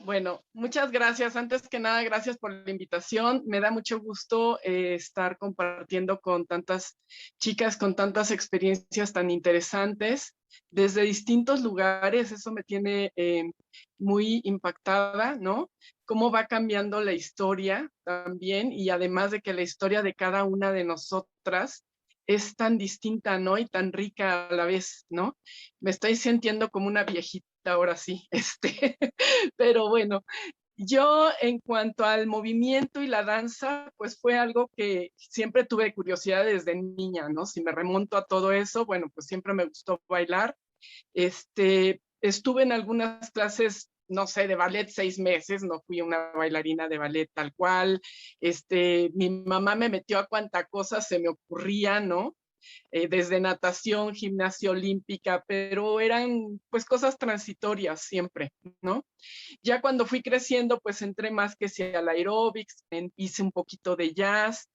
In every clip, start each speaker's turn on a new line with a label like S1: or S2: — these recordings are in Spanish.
S1: Bueno, muchas gracias. Antes que nada, gracias por la invitación. Me da mucho gusto estar compartiendo con tantas chicas, con tantas experiencias tan interesantes desde distintos lugares. Eso me tiene muy impactada, ¿no? Cómo va cambiando la historia también y además de que la historia de cada una de nosotras es tan distinta, ¿no? Y tan rica a la vez, ¿no? Me estoy sintiendo como una viejita ahora sí, pero bueno, yo en cuanto al movimiento y la danza, pues fue algo que siempre tuve curiosidad desde niña, ¿no? Si me remonto a todo eso, bueno, pues siempre me gustó bailar. Estuve en algunas clases, no sé, de ballet 6 meses, no fui una bailarina de ballet tal cual. Mi mamá me metió a cuanta cosa se me ocurría, ¿no? Desde natación, gimnasia olímpica, pero eran pues cosas transitorias siempre, ¿no? Ya cuando fui creciendo, pues entré más que si al aeróbics, hice un poquito de jazz,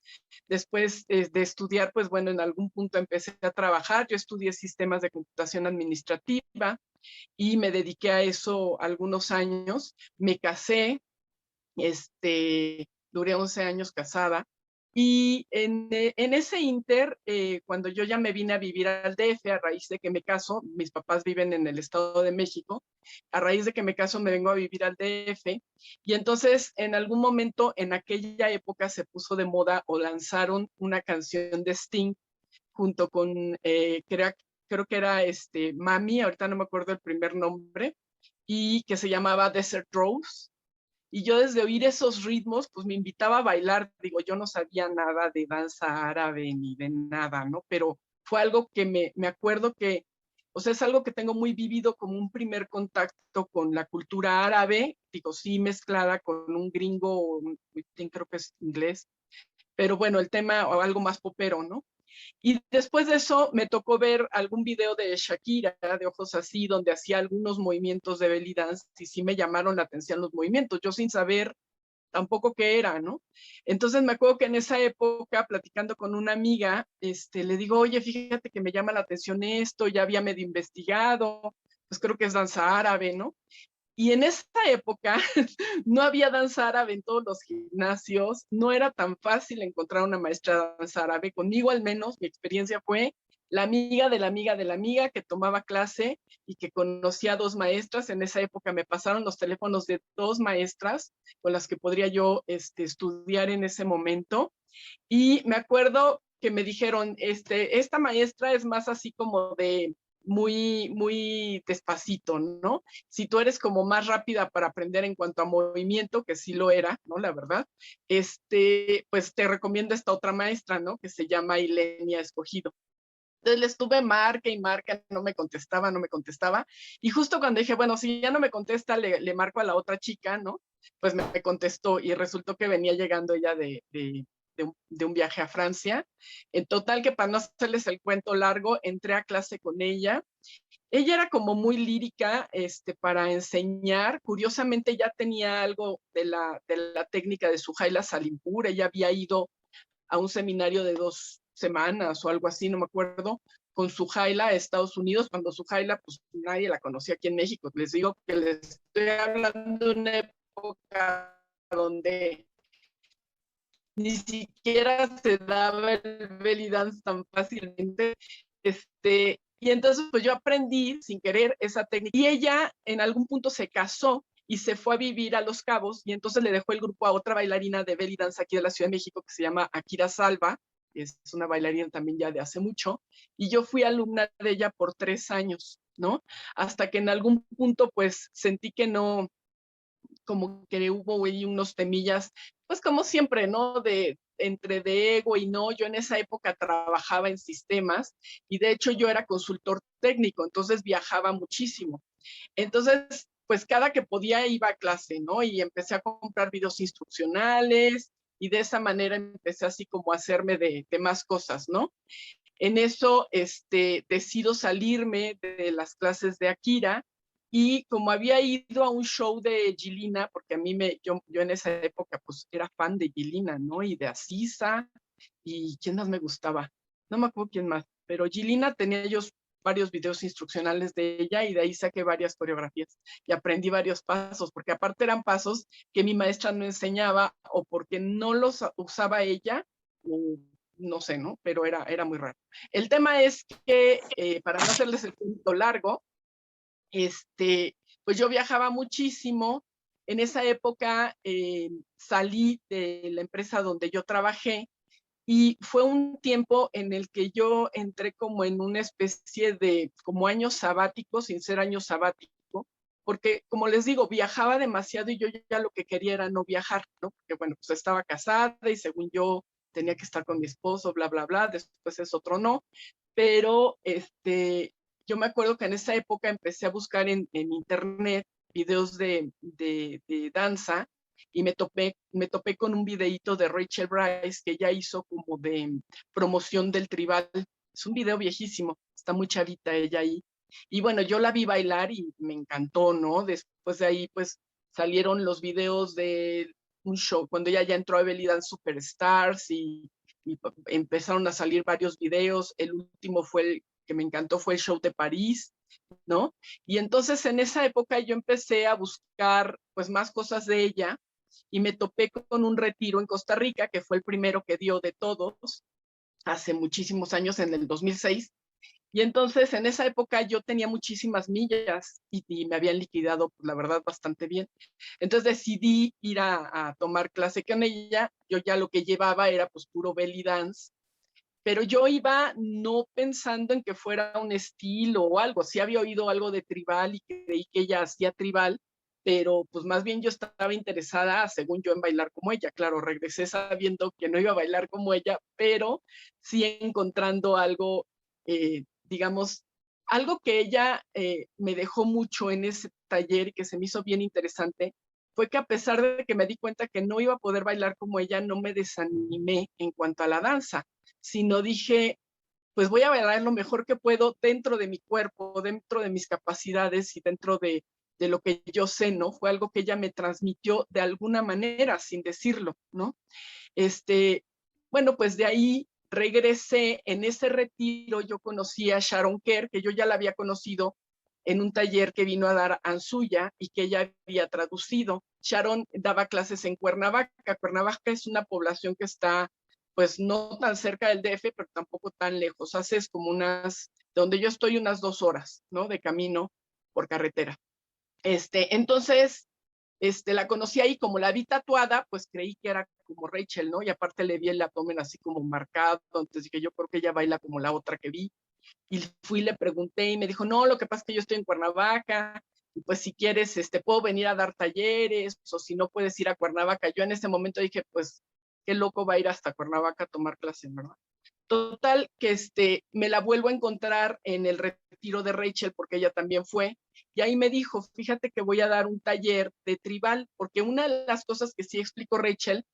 S1: después de estudiar, pues bueno, en algún punto empecé a trabajar, yo estudié sistemas de computación administrativa y me dediqué a eso algunos años, me casé, duré 11 años casada. Y en ese inter, cuando yo ya me vine a vivir al DF, a raíz de que me caso, mis papás viven en el Estado de México, a raíz de que me caso me vengo a vivir al DF, y entonces en algún momento en aquella época se puso de moda o lanzaron una canción de Sting junto con, creo que era Mami, ahorita no me acuerdo el primer nombre, y que se llamaba Desert Rose, y yo desde oír esos ritmos, pues me invitaba a bailar. Digo, yo no sabía nada de danza árabe ni de nada, ¿no? Pero fue algo que me acuerdo que, o sea, es algo que tengo muy vivido como un primer contacto con la cultura árabe, digo, sí mezclada con un gringo, creo que es inglés, pero bueno, el tema o algo más popero, ¿no? Y después de eso me tocó ver algún video de Shakira, de Ojos Así, donde hacía algunos movimientos de belly dance y sí me llamaron la atención los movimientos, yo sin saber tampoco qué era, ¿no? Entonces me acuerdo que en esa época, platicando con una amiga, le digo, oye, fíjate que me llama la atención esto, ya había medio investigado, pues creo que es danza árabe, ¿no? Y en esa época no había danza árabe en todos los gimnasios, no era tan fácil encontrar una maestra de danza árabe. Conmigo al menos mi experiencia fue la amiga de la amiga de la amiga que tomaba clase y que conocía a dos maestras. En esa época me pasaron los teléfonos de dos maestras con las que podría yo estudiar en ese momento. Y me acuerdo que me dijeron, esta maestra es más así como de muy, muy despacito, ¿no? Si tú eres como más rápida para aprender en cuanto a movimiento, que sí lo era, ¿no? La verdad, pues te recomiendo esta otra maestra, ¿no? Que se llama Ilenia Escogido. Entonces le estuve marca y marca, no me contestaba, no me contestaba. Y justo cuando dije, bueno, si ya no me contesta, le marco a la otra chica, ¿no? Pues me contestó y resultó que venía llegando ella de un viaje a Francia. En total, que para no hacerles el cuento largo, entré a clase con ella. Ella era como muy lírica para enseñar. Curiosamente, ya tenía algo de la técnica de Sujaila Salimpur. Ella había ido a un seminario de 2 semanas o algo así, no me acuerdo, con Sujaila a Estados Unidos, cuando Sujaila, pues nadie la conocía aquí en México. Les digo que les estoy hablando de una época donde ni siquiera se daba el belly dance tan fácilmente. Y entonces, pues yo aprendí sin querer esa técnica. Y ella en algún punto se casó y se fue a vivir a Los Cabos y entonces le dejó el grupo a otra bailarina de belly dance aquí de la Ciudad de México que se llama Akira Salva, es una bailarina también ya de hace mucho, y yo fui alumna de ella por 3 años, ¿no? Hasta que en algún punto pues sentí que no, como que hubo ahí unos temillas, pues como siempre, ¿no? Entre de ego y no, yo en esa época trabajaba en sistemas y de hecho yo era consultor técnico, entonces viajaba muchísimo. Entonces, pues cada que podía iba a clase, ¿no? Y empecé a comprar videos instruccionales y de esa manera empecé así como a hacerme de más cosas, ¿no? En eso decido salirme de las clases de Akira y como había ido a un show de Gilina, porque a mí yo en esa época pues era fan de Gilina, ¿no? Y de Asisa, y ¿quién más me gustaba? No me acuerdo quién más, pero Gilina tenía ellos varios videos instruccionales de ella y de ahí saqué varias coreografías y aprendí varios pasos, porque aparte eran pasos que mi maestra no enseñaba o porque no los usaba ella, o no sé, ¿no? Pero era muy raro. El tema es que, para no hacerles el cuento largo, pues yo viajaba muchísimo. En esa época salí de la empresa donde yo trabajé y fue un tiempo en el que yo entré como en una especie de como año sabático, sin ser año sabático, porque como les digo, viajaba demasiado y yo ya lo que quería era no viajar, ¿no? Porque bueno, pues estaba casada y según yo tenía que estar con mi esposo, bla, bla, bla, después es otro no, pero yo me acuerdo que en esa época empecé a buscar en internet videos de danza y me topé con un videíto de Rachel Bryce que ella hizo como de promoción del tribal. Es un video viejísimo, está muy chavita ella ahí. Y bueno, yo la vi bailar y me encantó, ¿no? Después de ahí, pues salieron los videos de un show, cuando ella ya entró a Belly Dance Superstars y empezaron a salir varios videos. El último fue el que me encantó, fue el show de París, ¿no? Y entonces en esa época yo empecé a buscar pues más cosas de ella y me topé con un retiro en Costa Rica, que fue el primero que dio de todos, hace muchísimos años, en el 2006. Y entonces en esa época yo tenía muchísimas millas y me habían liquidado, pues, la verdad, bastante bien. Entonces decidí ir a tomar clase con ella. Yo ya lo que llevaba era pues puro belly dance, pero yo iba no pensando en que fuera un estilo o algo. Sí había oído algo de tribal y creí que ella hacía tribal, pero pues más bien yo estaba interesada, según yo, en bailar como ella. Claro, regresé sabiendo que no iba a bailar como ella, pero sí encontrando algo, digamos, algo que ella me dejó mucho en ese taller y que se me hizo bien interesante, fue que a pesar de que me di cuenta que no iba a poder bailar como ella, no me desanimé en cuanto a la danza, sino dije, pues voy a bailar lo mejor que puedo dentro de mi cuerpo, dentro de mis capacidades y dentro de lo que yo sé, ¿no? Fue algo que ella me transmitió de alguna manera, sin decirlo, ¿no? Este, bueno, pues de ahí regresé. En ese retiro yo conocí a Sharon Kerr, que yo ya la había conocido en un taller que vino a dar Ansuya y que ella había traducido. Sharon daba clases en Cuernavaca. Cuernavaca es una población que está pues no tan cerca del DF, pero tampoco tan lejos. Haces como donde yo estoy, unas 2 horas, ¿no? De camino por carretera. Entonces, la conocí ahí, como la vi tatuada, pues creí que era como Rachel, ¿no? Y aparte le vi el abdomen así como marcado, entonces dije, yo creo que ella baila como la otra que vi. Y fui, le pregunté y me dijo, no, lo que pasa es que yo estoy en Cuernavaca, y pues si quieres, puedo venir a dar talleres, o si no puedes ir a Cuernavaca. Yo en ese momento dije, pues, qué loco va a ir hasta Cuernavaca a tomar clases, ¿verdad? Total, que me la vuelvo a encontrar en el retiro de Rachel, porque ella también fue, y ahí me dijo, fíjate que voy a dar un taller de tribal, porque una de las cosas que sí explicó Rachel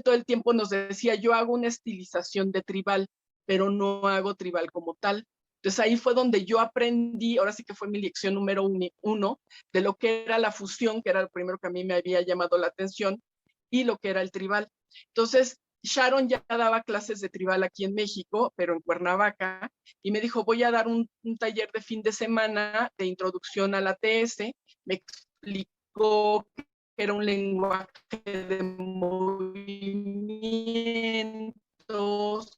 S1: todo el tiempo nos decía, yo hago una estilización de tribal, pero no hago tribal como tal. Entonces ahí fue donde yo aprendí, ahora sí que fue mi lección número uno, de lo que era la fusión, que era lo primero que a mí me había llamado la atención, y lo que era el tribal. Entonces, Sharon ya daba clases de tribal aquí en México, pero en Cuernavaca, y me dijo, voy a dar un taller de fin de semana de introducción a la TS. Me explicó que era un lenguaje de movimientos,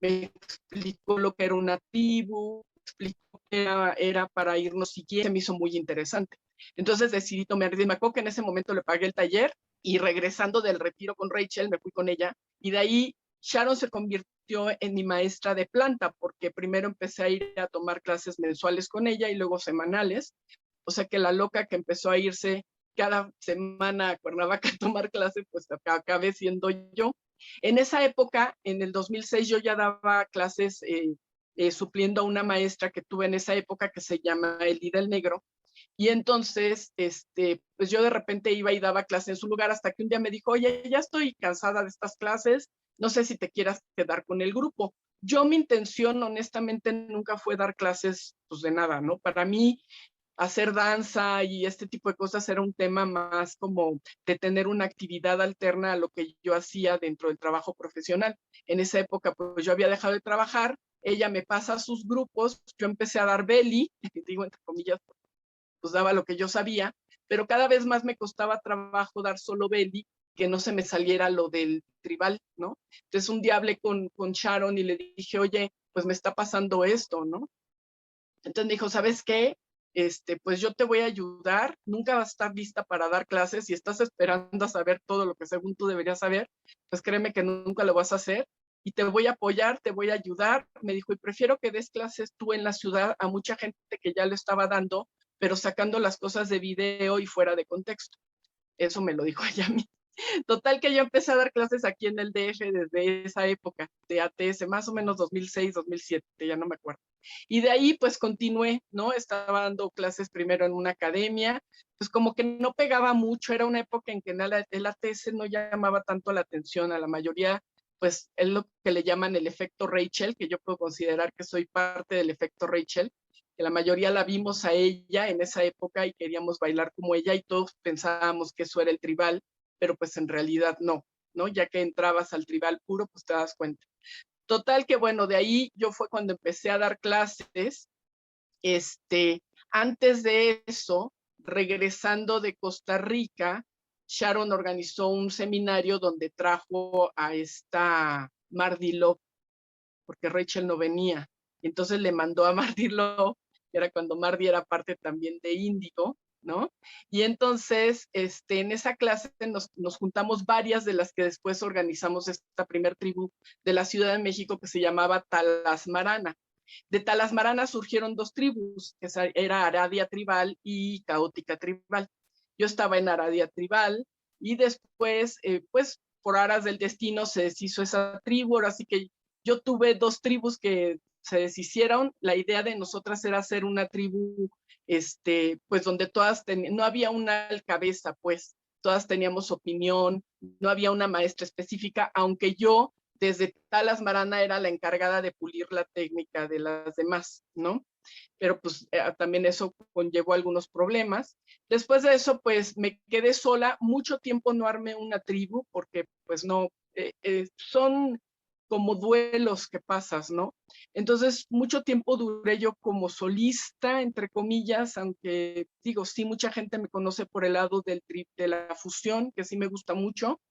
S1: me explicó lo que era una tribu, me explicó que era para irnos siguiendo, se me hizo muy interesante. Entonces decidí tomar, me acuerdo que en ese momento le pagué el taller y regresando del retiro con Rachel, me fui con ella y de ahí Sharon se convirtió en mi maestra de planta porque primero empecé a ir a tomar clases mensuales con ella y luego semanales. O sea que la loca que empezó a irse cada semana a Cuernavaca a tomar clases, pues acabé siendo yo. En esa época, en el 2006, yo ya daba clases supliendo a una maestra que tuve en esa época que se llama Elida el Negro. Y entonces, pues yo de repente iba y daba clases en su lugar hasta que un día me dijo, oye, ya estoy cansada de estas clases, no sé si te quieras quedar con el grupo. Yo mi intención, honestamente, nunca fue dar clases, pues de nada, ¿no? Para mí, hacer danza y este tipo de cosas era un tema más como de tener una actividad alterna a lo que yo hacía dentro del trabajo profesional. En esa época, pues yo había dejado de trabajar, ella me pasa sus grupos, yo empecé a dar belly, digo entre comillas, pues daba lo que yo sabía, pero cada vez más me costaba trabajo dar solo belly, que no se me saliera lo del tribal, ¿no? Entonces un día hablé con Sharon y le dije, oye, pues me está pasando esto, ¿no? Entonces me dijo, ¿sabes qué? Pues yo te voy a ayudar, nunca vas a estar lista para dar clases y estás esperando a saber todo lo que según tú deberías saber, pues créeme que nunca lo vas a hacer y te voy a apoyar, te voy a ayudar. Me dijo, y prefiero que des clases tú en la ciudad a mucha gente que ya lo estaba dando, pero sacando las cosas de video y fuera de contexto. Eso me lo dijo ella a mí. Total que yo empecé a dar clases aquí en el DF desde esa época de ATS, más o menos 2006, 2007, ya no me acuerdo. Y de ahí pues continué, ¿no? Estaba dando clases primero en una academia, pues como que no pegaba mucho, era una época en que el ATS no llamaba tanto la atención a la mayoría, pues es lo que le llaman el efecto Rachel, que yo puedo considerar que soy parte del efecto Rachel, que la mayoría la vimos a ella en esa época y queríamos bailar como ella y todos pensábamos que eso era el tribal, pero pues en realidad no, ¿no? Ya que entrabas al tribal puro, pues te das cuenta. Total que bueno, de ahí yo fue cuando empecé a dar clases. Antes de eso, regresando de Costa Rica, Sharon organizó un seminario donde trajo a esta Mardi Love, porque Rachel no venía. Entonces le mandó a Mardi Love, que era cuando Mardi era parte también de Índigo, ¿no? Y entonces, en esa clase nos juntamos varias de las que después organizamos esta primer tribu de la Ciudad de México que se llamaba Talasmarana. De Talasmarana surgieron dos tribus, que era Aradia Tribal y Caótica Tribal. Yo estaba en Aradia Tribal y después, pues, por aras del destino se deshizo esa tribu, así que yo tuve dos tribus que se deshicieron. La idea de nosotras era hacer una tribu, pues donde todas no había una cabeza, pues todas teníamos opinión, no había una maestra específica, aunque yo desde Talasmarana era la encargada de pulir la técnica de las demás, ¿no? Pero pues también eso conllevó algunos problemas. Después de eso, pues me quedé sola, mucho tiempo no armé una tribu porque pues no, son como duelos que pasas, ¿no? Entonces, mucho tiempo duré yo como solista, entre comillas, aunque digo, sí, mucha gente me conoce por el lado de la fusión, que sí me gusta mucho,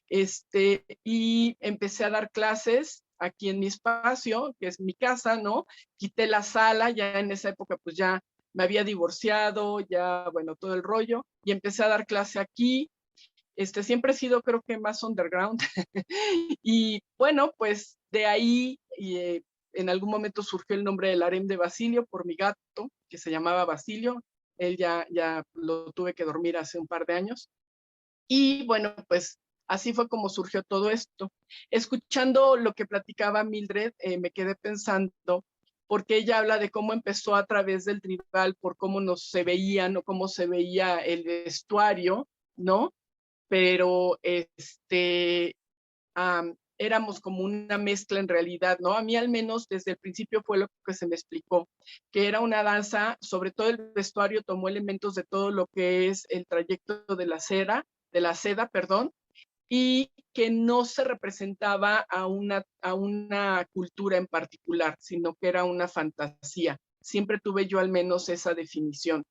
S1: y empecé a dar clases aquí en mi espacio, que es mi casa, ¿no? Quité la sala, ya en esa época pues ya me había divorciado, ya, bueno, todo el rollo, y empecé a dar clase aquí. Siempre he sido, creo que más underground. Y bueno, pues de ahí, en algún momento surgió el nombre del harem de Basilio por mi gato, que se llamaba Basilio. Él ya lo tuve que dormir hace un par de años. Y bueno, pues así fue como surgió todo esto. Escuchando lo que platicaba Mildred, me quedé pensando, porque ella habla de cómo empezó a través del tribal, por cómo nos se veían o cómo se veía el vestuario, ¿no? Pero éramos como una mezcla en realidad, ¿no? A mí al menos desde el principio fue lo que se me explicó, que era una danza, sobre todo el vestuario tomó elementos de todo lo que es el trayecto de la seda, perdón, y que no se representaba a una cultura en particular, sino que era una fantasía. Siempre tuve yo al menos esa definición.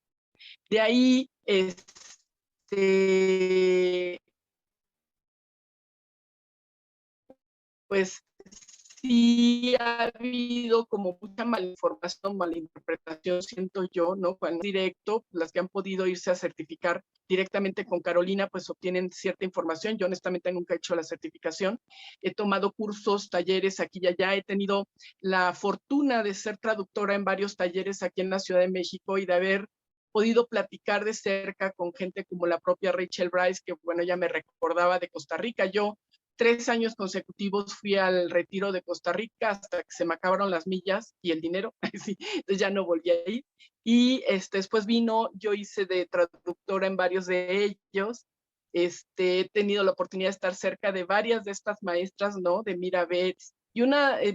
S1: De ahí, pues sí ha habido como mucha malinformación, malinterpretación, siento yo, ¿no? Cuando directo, las que han podido irse a certificar directamente con Carolina, pues obtienen cierta información. Yo honestamente nunca he hecho la certificación. He tomado cursos, talleres aquí y allá. He tenido la fortuna de ser traductora en varios talleres aquí en la Ciudad de México y de haber podido platicar de cerca con gente como la propia Rachel Bryce, que bueno, ella me recordaba de Costa Rica. Yo 3 años consecutivos fui al retiro de Costa Rica hasta que se me acabaron las millas y el dinero, sí, entonces ya no volví a ir. Y después vino, yo hice de traductora en varios de ellos. He tenido la oportunidad de estar cerca de varias de estas maestras, ¿no? De Mirabets. Y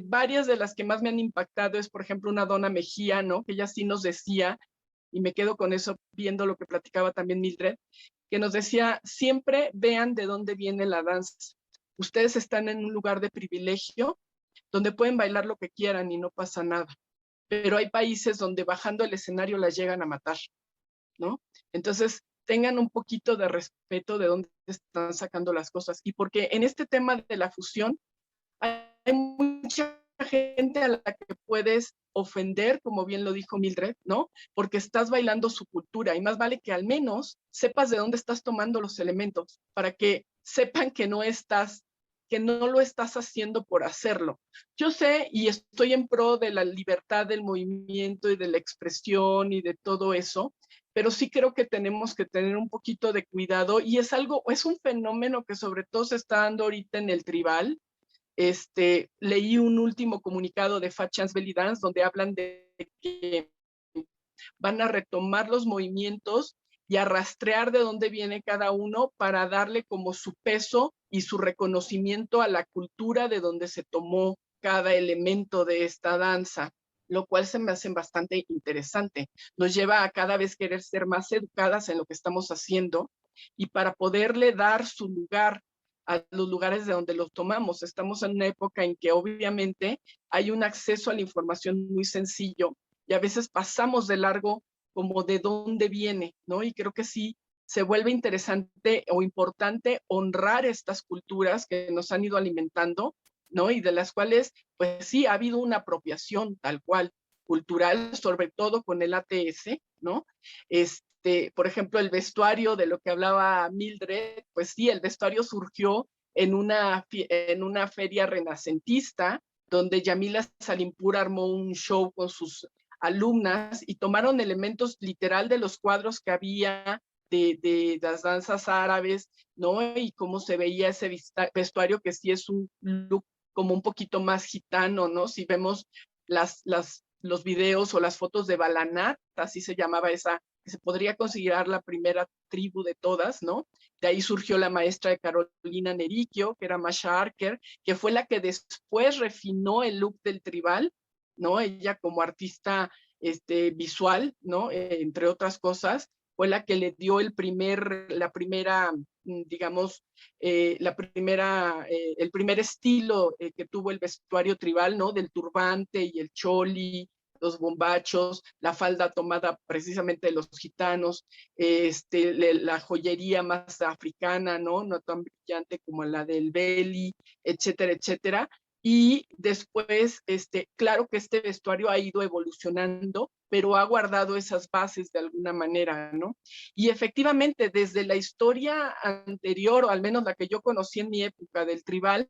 S1: varias de las que más me han impactado es, por ejemplo, una Donna Mejía, ¿no? Que ella sí nos decía, y me quedo con eso viendo lo que platicaba también Mildred, que nos decía, siempre vean de dónde viene la danza. Ustedes están en un lugar de privilegio, donde pueden bailar lo que quieran y no pasa nada. Pero hay países donde bajando el escenario las llegan a matar, ¿no? Entonces, tengan un poquito de respeto de dónde están sacando las cosas. Y porque en este tema de la fusión, hay mucha gente a la que puedes ofender, como bien lo dijo Mildred, ¿no? Porque estás bailando su cultura y más vale que al menos sepas de dónde estás tomando los elementos para que sepan que no lo estás haciendo por hacerlo. Yo sé y estoy en pro de la libertad del movimiento y de la expresión y de todo eso, pero sí creo que tenemos que tener un poquito de cuidado y es un fenómeno que sobre todo se está dando ahorita en el tribal. Leí un último comunicado de Fat Chance Belly Dance donde hablan de que van a retomar los movimientos y a rastrear de dónde viene cada uno para darle como su peso y su reconocimiento a la cultura de donde se tomó cada elemento de esta danza, lo cual se me hace bastante interesante. Nos lleva a cada vez querer ser más educadas en lo que estamos haciendo y para poderle dar su lugar a los lugares de donde los tomamos. Estamos en una época en que obviamente hay un acceso a la información muy sencillo y a veces pasamos de largo como de dónde viene, ¿no? Y creo que sí se vuelve interesante o importante honrar estas culturas que nos han ido alimentando, ¿no? Y de las cuales, pues sí, ha habido una apropiación tal cual cultural, sobre todo con el ATS, ¿no? Por ejemplo, el vestuario de lo que hablaba Mildred, pues sí, el vestuario surgió en una feria renacentista, donde Yamila Salimpur armó un show con sus alumnas y tomaron elementos literal de los cuadros que había de las danzas árabes, ¿no? Y cómo se veía ese vestuario que sí es un look como un poquito más gitano, ¿no? Si vemos los videos o las fotos de Balanat, así se llamaba esa, que se podría considerar la primera tribu de todas, ¿no? De ahí surgió la maestra de Carolina Nericchio, que era Masha Arker, que fue la que después refinó el look del tribal, ¿no? Ella como artista visual, ¿no? Entre otras cosas, fue la que le dio digamos, el primer estilo que tuvo el vestuario tribal, ¿no? Del turbante y el choli, los bombachos, la falda tomada precisamente de los gitanos, la joyería más africana, ¿no? No tan brillante como la del Beli, etcétera, etcétera. Y después, claro que este vestuario ha ido evolucionando, pero ha guardado esas bases de alguna manera, ¿no? Y efectivamente, desde la historia anterior, o al menos la que yo conocí en mi época del tribal,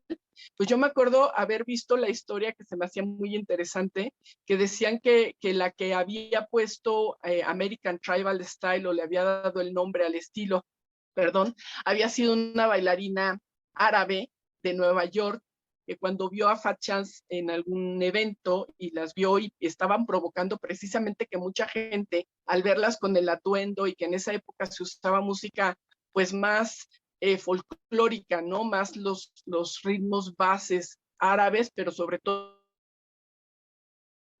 S1: pues yo me acuerdo haber visto la historia que se me hacía muy interesante, que decían que la que había puesto American Tribal Style o le había dado el nombre al estilo, perdón, había sido una bailarina árabe de Nueva York que cuando vio a Fat Chance en algún evento y las vio y estaban provocando precisamente que mucha gente al verlas con el atuendo y que en esa época se usaba música pues más folclórica, ¿no? Más los ritmos bases árabes, pero sobre todo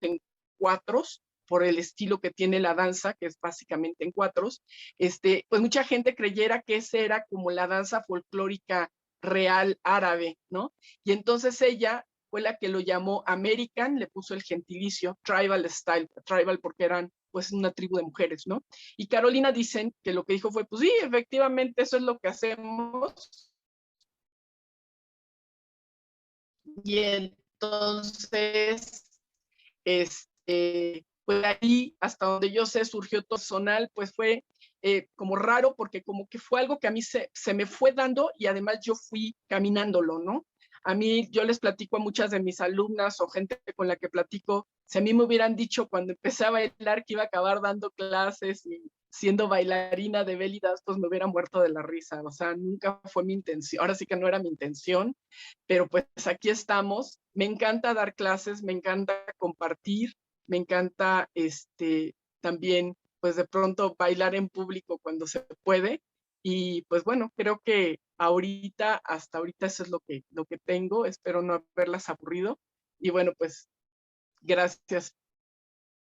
S1: en cuatros, por el estilo que tiene la danza, que es básicamente en cuatros, pues mucha gente creyera que esa era como la danza folclórica real árabe, ¿no? Y entonces ella fue la que lo llamó American, le puso el gentilicio, tribal style, tribal porque eran pues una tribu de mujeres, ¿no? Y Carolina dicen que lo que dijo fue, pues sí, efectivamente eso es lo que hacemos. Y entonces, pues ahí, hasta donde yo sé, surgió todo personal, pues fue como raro porque como que fue algo que a mí se me fue dando y además yo fui caminándolo, ¿no? A mí, yo les platico a muchas de mis alumnas o gente con la que platico, si a mí me hubieran dicho cuando empecé a bailar que iba a acabar dando clases y siendo bailarina de belly dance, pues me hubiera muerto de la risa, o sea, nunca fue mi intención, ahora sí que no era mi intención, pero pues aquí estamos. Me encanta dar clases, me encanta compartir, me encanta también pues de pronto bailar en público cuando se puede y pues bueno, creo que hasta ahorita eso es lo que tengo, espero no haberlas aburrido y bueno, pues gracias